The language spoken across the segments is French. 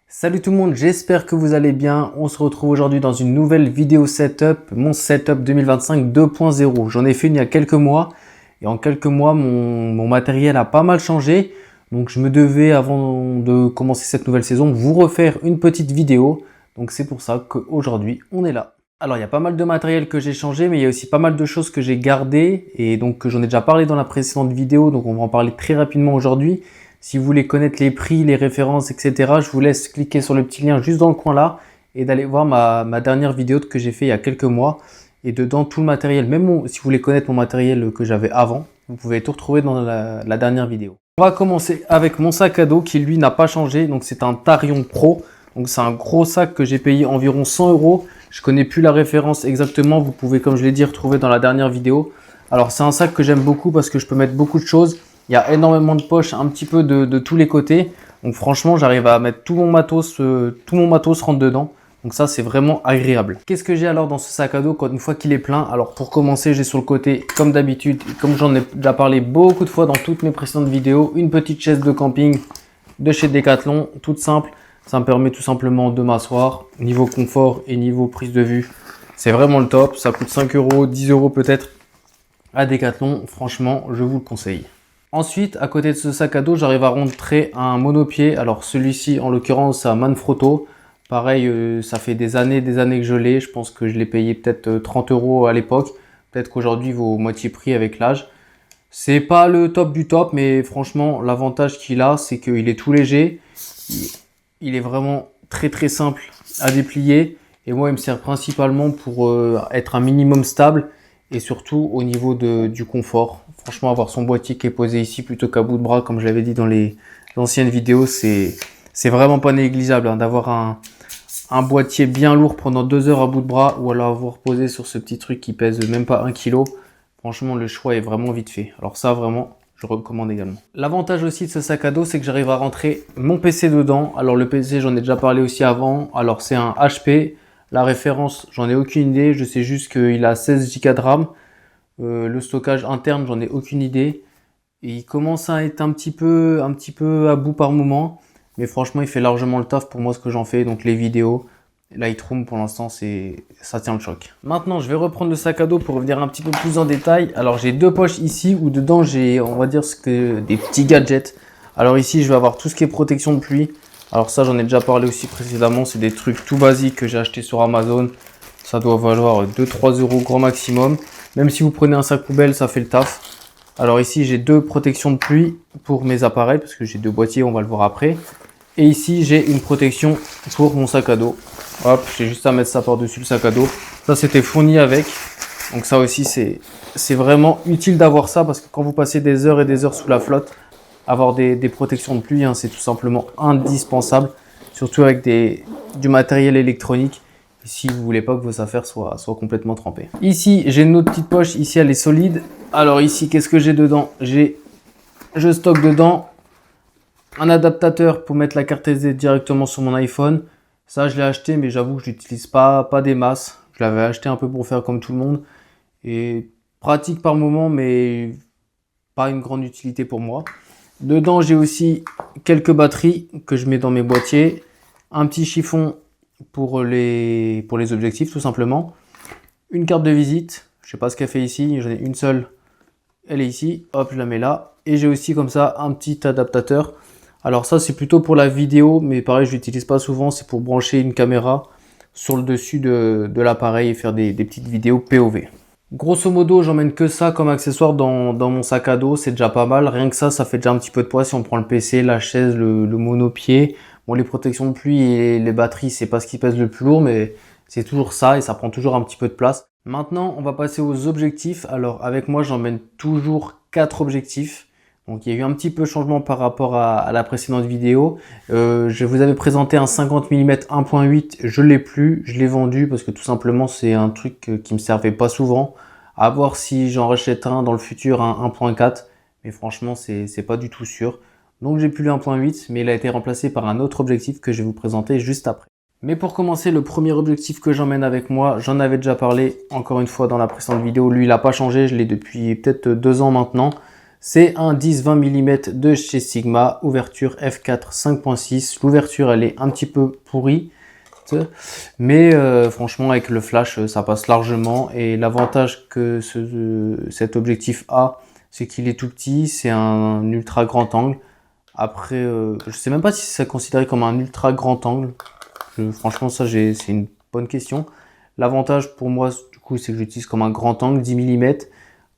Salut tout le monde, j'espère que vous allez bien. On se retrouve aujourd'hui dans une nouvelle vidéo setup, mon setup 2025 2.0. J'en ai fait une il y a quelques mois et en quelques mois mon matériel a pas mal changé. Donc je me devais avant de commencer cette nouvelle saison vous refaire une petite vidéo. Donc c'est pour ça qu'aujourd'hui on est là. Alors il y a pas mal de matériel que j'ai changé mais il y a aussi pas mal de choses que j'ai gardées et donc que j'en ai déjà parlé dans la précédente vidéo. Donc on va en parler très rapidement aujourd'hui. Si vous voulez connaître les prix, les références, etc., je vous laisse cliquer sur le petit lien juste dans le coin là et d'aller voir ma dernière vidéo que j'ai fait il y a quelques mois. Et dedans, tout le matériel, même si vous voulez connaître mon matériel que j'avais avant, vous pouvez tout retrouver dans la dernière vidéo. On va commencer avec mon sac à dos qui lui n'a pas changé. Donc c'est un Tarion Pro. Donc c'est un gros sac que j'ai payé environ 100 €. Je connais plus la référence exactement. Vous pouvez, comme je l'ai dit, retrouver dans la dernière vidéo. Alors c'est un sac que j'aime beaucoup parce que je peux mettre beaucoup de choses. Il y a énormément de poches un petit peu de tous les côtés. Donc franchement, j'arrive à mettre tout mon matos rentre dedans. Donc ça, c'est vraiment agréable. Qu'est-ce que j'ai alors dans ce sac à dos une fois qu'il est plein? Alors pour commencer, j'ai sur le côté, comme d'habitude, comme j'en ai déjà parlé beaucoup de fois dans toutes mes précédentes vidéos, une petite chaise de camping de chez Decathlon, toute simple. Ça me permet tout simplement de m'asseoir. Niveau confort et niveau prise de vue, c'est vraiment le top. Ça coûte 5 €, 10 € peut-être à Decathlon. Franchement, je vous le conseille. Ensuite, à côté de ce sac à dos, j'arrive à rentrer un monopied. Alors celui-ci, en l'occurrence, c'est un Manfrotto. Pareil, ça fait des années que je l'ai. Je pense que je l'ai payé peut-être 30 € à l'époque. Peut-être qu'aujourd'hui, il vaut moitié prix avec l'âge. C'est pas le top du top, mais franchement, l'avantage qu'il a, c'est qu'il est tout léger. Il est vraiment très simple à déplier. Et moi, il me sert principalement pour être un minimum stable. Et surtout au niveau du confort. Franchement, avoir son boîtier qui est posé ici plutôt qu'à bout de bras, comme je l'avais dit dans les anciennes vidéos, c'est vraiment pas négligeable hein, d'avoir un boîtier bien lourd pendant 2 heures à bout de bras ou alors avoir posé sur ce petit truc qui pèse même pas 1 kg. Franchement, le choix est vraiment vite fait. Alors ça, vraiment, je recommande également. L'avantage aussi de ce sac à dos, c'est que j'arrive à rentrer mon PC dedans. Alors le PC, j'en ai déjà parlé aussi avant. Alors c'est un HP. La référence, j'en ai aucune idée. Je sais juste qu'il a 16 Go de RAM. Le stockage interne, j'en ai aucune idée. Et il commence à être un petit peu à bout par moment. Mais franchement, il fait largement le taf pour moi ce que j'en fais. Donc les vidéos, Lightroom pour l'instant, ça tient le choc. Maintenant, je vais reprendre le sac à dos pour revenir un petit peu plus en détail. Alors j'ai deux poches ici où dedans j'ai, on va dire, des petits gadgets. Alors ici, je vais avoir tout ce qui est protection de pluie. Alors ça, j'en ai déjà parlé aussi précédemment. C'est des trucs tout basiques que j'ai acheté sur Amazon. Ça doit valoir 2-3 € grand maximum. Même si vous prenez un sac poubelle, ça fait le taf. Alors ici, j'ai deux protections de pluie pour mes appareils, parce que j'ai deux boîtiers, on va le voir après. Et ici, j'ai une protection pour mon sac à dos. Hop, j'ai juste à mettre ça par-dessus le sac à dos. Ça, c'était fourni avec. Donc ça aussi, c'est vraiment utile d'avoir ça, parce que quand vous passez des heures et des heures sous la flotte, avoir des protections de pluie, hein, c'est tout simplement indispensable, surtout avec du matériel électronique, si vous voulez pas que vos affaires soient complètement trempées. Ici, j'ai une autre petite poche, ici elle est solide. Alors ici, qu'est-ce que j'ai dedans? Je stocke dedans un adaptateur pour mettre la carte SD directement sur mon iPhone. Ça, je l'ai acheté, mais j'avoue que je l'utilise pas des masses. Je l'avais acheté un peu pour faire comme tout le monde. Et pratique par moment, mais pas une grande utilité pour moi. Dedans, j'ai aussi quelques batteries que je mets dans mes boîtiers. Un petit chiffon pour les objectifs, tout simplement. Une carte de visite. Je sais pas ce qu'elle fait ici. J'en ai une seule. Elle est ici. Hop, je la mets là. Et j'ai aussi comme ça un petit adaptateur. Alors ça, c'est plutôt pour la vidéo. Mais pareil, je l'utilise pas souvent. C'est pour brancher une caméra sur le dessus de l'appareil et faire des petites vidéos POV. Grosso modo, j'emmène que ça comme accessoire dans mon sac à dos, c'est déjà pas mal. Rien que ça fait déjà un petit peu de poids si on prend le PC, la chaise, le monopied. Bon, les protections de pluie et les batteries, c'est pas ce qui pèse le plus lourd, mais c'est toujours ça et ça prend toujours un petit peu de place. Maintenant, on va passer aux objectifs. Alors, avec moi, j'emmène toujours 4 objectifs. Donc, il y a eu un petit peu de changement par rapport à la précédente vidéo. Je vous avais présenté un 50 mm 1.8. Je l'ai plus. Je l'ai vendu parce que tout simplement, c'est un truc qui me servait pas souvent. À voir si j'en rachète un dans le futur, un 1.4. Mais franchement, c'est pas du tout sûr. Donc, j'ai plus le 1.8, mais il a été remplacé par un autre objectif que je vais vous présenter juste après. Mais pour commencer, le premier objectif que j'emmène avec moi, j'en avais déjà parlé encore une fois dans la précédente vidéo. Lui, il n'a pas changé. Je l'ai depuis peut-être 2 ans maintenant. C'est un 10-20 mm de chez Sigma, ouverture f4 5.6. L'ouverture elle est un petit peu pourrie, mais franchement avec le flash ça passe largement. Et l'avantage que cet objectif a, c'est qu'il est tout petit, c'est un ultra grand angle. Après, je sais même pas si c'est considéré comme un ultra grand angle. Franchement ça c'est une bonne question. L'avantage pour moi du coup c'est que j'utilise comme un grand angle 10 mm.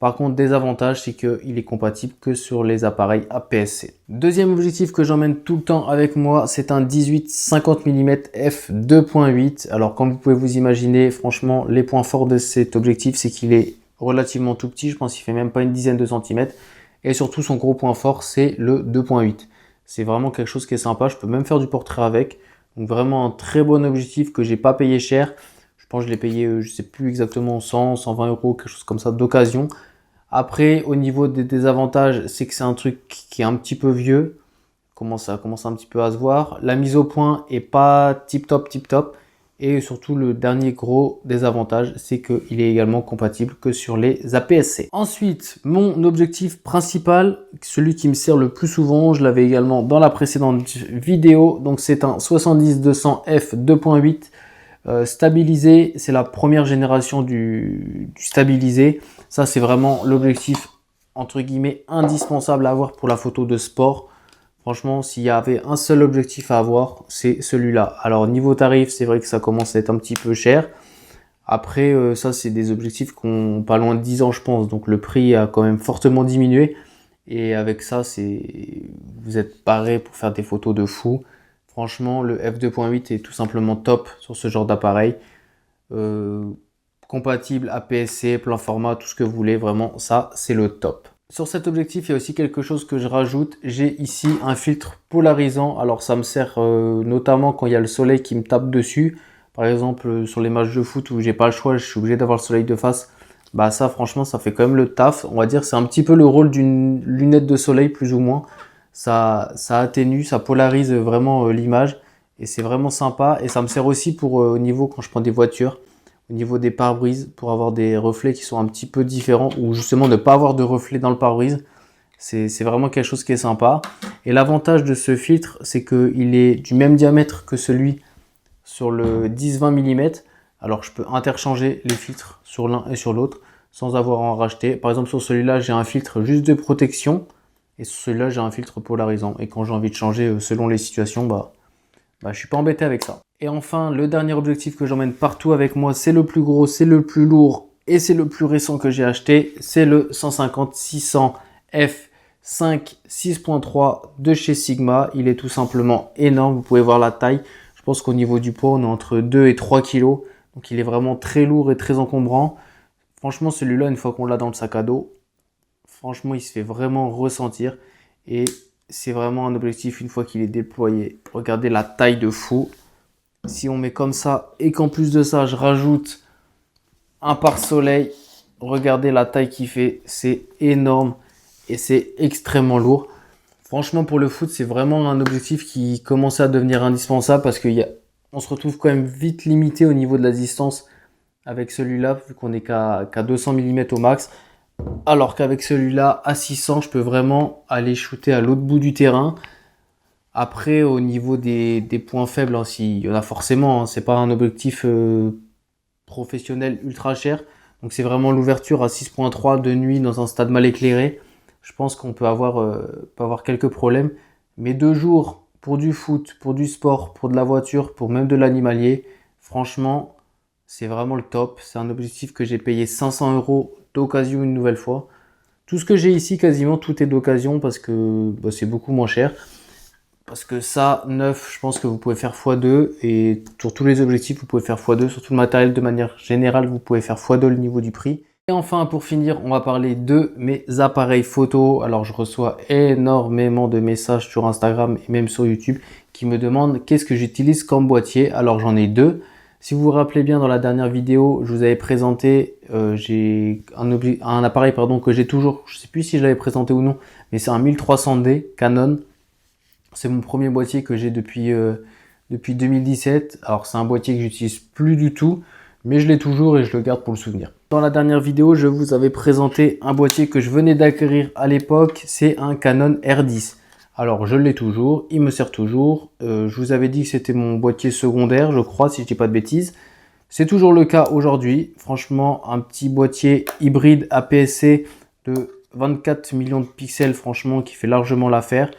Par contre, désavantage, c'est qu'il est compatible que sur les appareils APS-C. Deuxième objectif que j'emmène tout le temps avec moi, c'est un 18-50 mm f2.8. Alors, comme vous pouvez vous imaginer, franchement, les points forts de cet objectif, c'est qu'il est relativement tout petit. Je pense qu'il fait même pas une dizaine de centimètres. Et surtout, son gros point fort, c'est le 2.8. C'est vraiment quelque chose qui est sympa. Je peux même faire du portrait avec. Donc, vraiment un très bon objectif que j'ai pas payé cher. Je pense que je l'ai payé, je sais plus exactement, 100, 120 euros, quelque chose comme ça d'occasion. Après, au niveau des désavantages, c'est que c'est un truc qui est un petit peu vieux. Ça commence un petit peu à se voir. La mise au point est pas tip top. Et surtout, le dernier gros désavantage, c'est qu'il est également compatible que sur les APS-C. Ensuite, mon objectif principal, celui qui me sert le plus souvent, je l'avais également dans la précédente vidéo. Donc, c'est un 70-200 f 2.8. Stabilisé, c'est la première génération du stabilisé. Ça, c'est vraiment l'objectif entre guillemets indispensable à avoir pour la photo de sport. Franchement, s'il y avait un seul objectif à avoir, c'est celui-là. Alors, niveau tarif, c'est vrai que ça commence à être un petit peu cher. Après, ça, c'est des objectifs qui ont pas loin de 10 ans, je pense. Donc, le prix a quand même fortement diminué. Et avec ça, vous êtes paré pour faire des photos de fou. Franchement, le f2.8 est tout simplement top sur ce genre d'appareil. Compatible APS-C, plein format, tout ce que vous voulez. Vraiment, ça, c'est le top. Sur cet objectif, il y a aussi quelque chose que je rajoute. J'ai ici un filtre polarisant. Alors, ça me sert notamment quand il y a le soleil qui me tape dessus. Par exemple, sur les matchs de foot où j'ai pas le choix, je suis obligé d'avoir le soleil de face. Bah ça, franchement, ça fait quand même le taf. On va dire c'est un petit peu le rôle d'une lunette de soleil, plus ou moins. Ça atténue, ça polarise vraiment l'image et c'est vraiment sympa. Et ça me sert aussi pour au niveau quand je prends des voitures, au niveau des pare-brises, pour avoir des reflets qui sont un petit peu différents ou justement ne pas avoir de reflets dans le pare-brise. C'est vraiment quelque chose qui est sympa. Et l'avantage de ce filtre, c'est qu'il est du même diamètre que celui sur le 10-20 mm. Alors je peux interchanger les filtres sur l'un et sur l'autre sans avoir à en racheter. Par exemple sur celui-là, j'ai un filtre juste de protection. Et sur celui-là, j'ai un filtre polarisant. Et quand j'ai envie de changer selon les situations, je suis pas embêté avec ça. Et enfin, le dernier objectif que j'emmène partout avec moi, c'est le plus gros, c'est le plus lourd et c'est le plus récent que j'ai acheté. C'est le 150-600 f5 6.3 de chez Sigma. Il est tout simplement énorme. Vous pouvez voir la taille. Je pense qu'au niveau du poids, on est entre 2 et 3 kg. Donc il est vraiment très lourd et très encombrant. Franchement, celui-là, une fois qu'on l'a dans le sac à dos, franchement, il se fait vraiment ressentir et c'est vraiment un objectif une fois qu'il est déployé. Regardez la taille de fou. Si on met comme ça et qu'en plus de ça, je rajoute un pare-soleil, regardez la taille qu'il fait. C'est énorme et c'est extrêmement lourd. Franchement, pour le foot, c'est vraiment un objectif qui commençait à devenir indispensable parce qu'on se retrouve quand même vite limité au niveau de la distance avec celui-là, vu qu'on est qu'à 200 mm au max. Alors qu'avec celui-là, à 600, je peux vraiment aller shooter à l'autre bout du terrain. Après, au niveau des points faibles, hein, il y en a forcément, hein, c'est pas un objectif professionnel ultra cher. Donc c'est vraiment l'ouverture à 6.3 de nuit dans un stade mal éclairé. Je pense qu'on peut avoir quelques problèmes. Mais de jour, pour du foot, pour du sport, pour de la voiture, pour même de l'animalier, franchement, c'est vraiment le top. C'est un objectif que j'ai payé 500 euros d'occasion une nouvelle fois. Tout ce que j'ai ici, quasiment tout est d'occasion parce que c'est beaucoup moins cher. Parce que ça, neuf, je pense que vous pouvez faire x2 et sur tous les objectifs, vous pouvez faire x2. Sur tout le matériel, de manière générale, vous pouvez faire x2 le niveau du prix. Et enfin, pour finir, on va parler de mes appareils photo. Alors, je reçois énormément de messages sur Instagram et même sur YouTube qui me demandent qu'est-ce que j'utilise comme boîtier. Alors, j'en ai deux. Si vous vous rappelez bien, dans la dernière vidéo, je vous avais présenté, j'ai un appareil que j'ai toujours, je ne sais plus si je l'avais présenté ou non, mais c'est un 1300D Canon. C'est mon premier boîtier que j'ai depuis 2017. Alors c'est un boîtier que j'utilise plus du tout, mais je l'ai toujours et je le garde pour le souvenir. Dans la dernière vidéo, je vous avais présenté un boîtier que je venais d'acquérir à l'époque, c'est un Canon R10. Alors je l'ai toujours, il me sert toujours. Je vous avais dit que c'était mon boîtier secondaire, je crois, si je dis pas de bêtises. C'est toujours le cas aujourd'hui. Franchement, un petit boîtier hybride APS-C de 24 millions de pixels, franchement, qui fait largement l'affaire.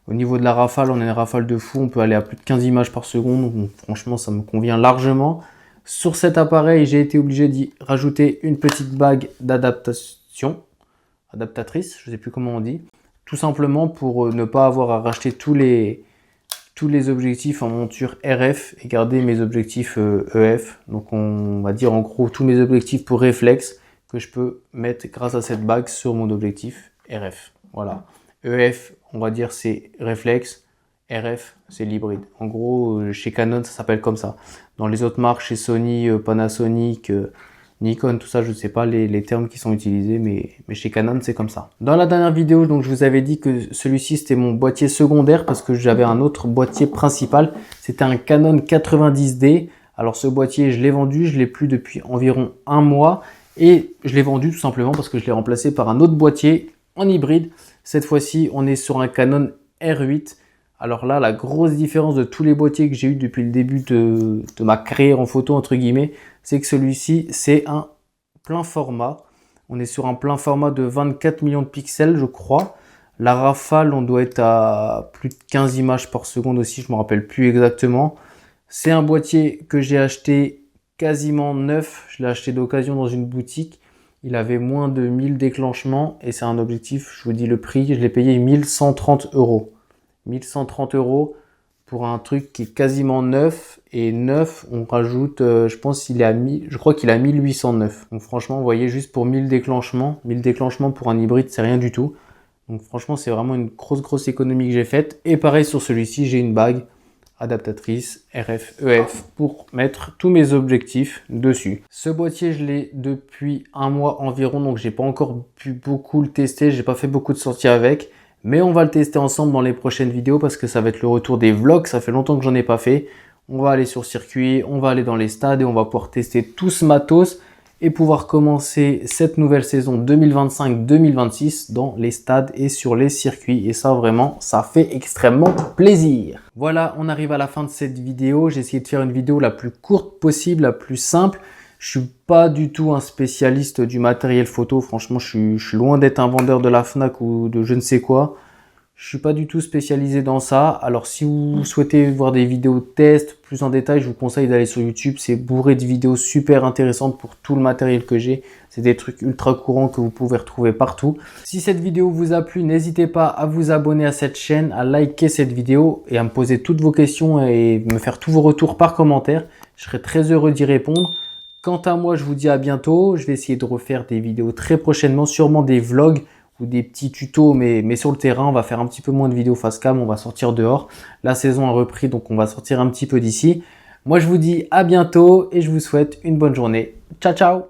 Au niveau de la rafale, on a une rafale de fou, on peut aller à plus de 15 images par seconde. Donc, franchement, ça me convient largement. Sur cet appareil, j'ai été obligé d'y rajouter une petite bague d'adaptation, adaptatrice, je ne sais plus comment on dit. Tout simplement pour ne pas avoir à racheter tous les objectifs en monture RF et garder mes objectifs EF. Donc on va dire en gros tous mes objectifs pour réflexe que je peux mettre grâce à cette bague sur mon objectif RF. Voilà. EF, on va dire c'est réflexe, RF c'est l'hybride. En gros chez Canon ça s'appelle comme ça. Dans les autres marques, chez Sony, Panasonic, Nikon, tout ça, je ne sais pas les termes qui sont utilisés, mais chez Canon, c'est comme ça. Dans la dernière vidéo, donc, je vous avais dit que celui-ci, c'était mon boîtier secondaire parce que j'avais un autre boîtier principal. C'était un Canon 90D. Alors, ce boîtier, je l'ai vendu. Je l'ai plus depuis environ un mois. Et je l'ai vendu tout simplement parce que je l'ai remplacé par un autre boîtier en hybride. Cette fois-ci, on est sur un Canon R8. Alors là, la grosse différence de tous les boîtiers que j'ai eu depuis le début de ma carrière en photo, entre guillemets, c'est que celui-ci, c'est un plein format. On est sur un plein format de 24 millions de pixels, je crois. La rafale, on doit être à plus de 15 images par seconde aussi, je ne me rappelle plus exactement. C'est un boîtier que j'ai acheté quasiment neuf. Je l'ai acheté d'occasion dans une boutique. Il avait moins de 1000 déclenchements et c'est un objectif, je vous dis le prix, je l'ai payé 1130 €. 1130 € pour un truc qui est quasiment neuf, et neuf on rajoute je pense qu'il est à 1000, je crois qu'il est à 1809. Donc franchement vous voyez, juste pour 1000 déclenchements pour un hybride c'est rien du tout. Donc franchement c'est vraiment une grosse économie que j'ai faite. Et pareil sur celui-ci, j'ai une bague adaptatrice RF EF pour mettre tous mes objectifs dessus. Ce boîtier je l'ai depuis un mois environ, donc j'ai pas encore pu beaucoup le tester, j'ai pas fait beaucoup de sorties avec. Mais on va le tester ensemble dans les prochaines vidéos parce que ça va être le retour des vlogs. Ça fait longtemps que j'en ai pas fait. On va aller sur circuit, on va aller dans les stades et on va pouvoir tester tout ce matos et pouvoir commencer cette nouvelle saison 2025-2026 dans les stades et sur les circuits. Et ça vraiment, ça fait extrêmement plaisir. Voilà, on arrive à la fin de cette vidéo. J'ai essayé de faire une vidéo la plus courte possible, la plus simple. Je suis pas du tout un spécialiste du matériel photo. Franchement, je suis loin d'être un vendeur de la Fnac ou de je ne sais quoi. Je suis pas du tout spécialisé dans ça. Alors, si vous souhaitez voir des vidéos de test plus en détail, je vous conseille d'aller sur YouTube. C'est bourré de vidéos super intéressantes pour tout le matériel que j'ai. C'est des trucs ultra courants que vous pouvez retrouver partout. Si cette vidéo vous a plu, n'hésitez pas à vous abonner à cette chaîne, à liker cette vidéo et à me poser toutes vos questions et me faire tous vos retours par commentaire. Je serai très heureux d'y répondre. Quant à moi, je vous dis à bientôt. Je vais essayer de refaire des vidéos très prochainement, sûrement des vlogs ou des petits tutos, mais sur le terrain. On va faire un petit peu moins de vidéos face cam, on va sortir dehors. La saison a repris, donc on va sortir un petit peu d'ici. Moi, je vous dis à bientôt et je vous souhaite une bonne journée. Ciao, ciao!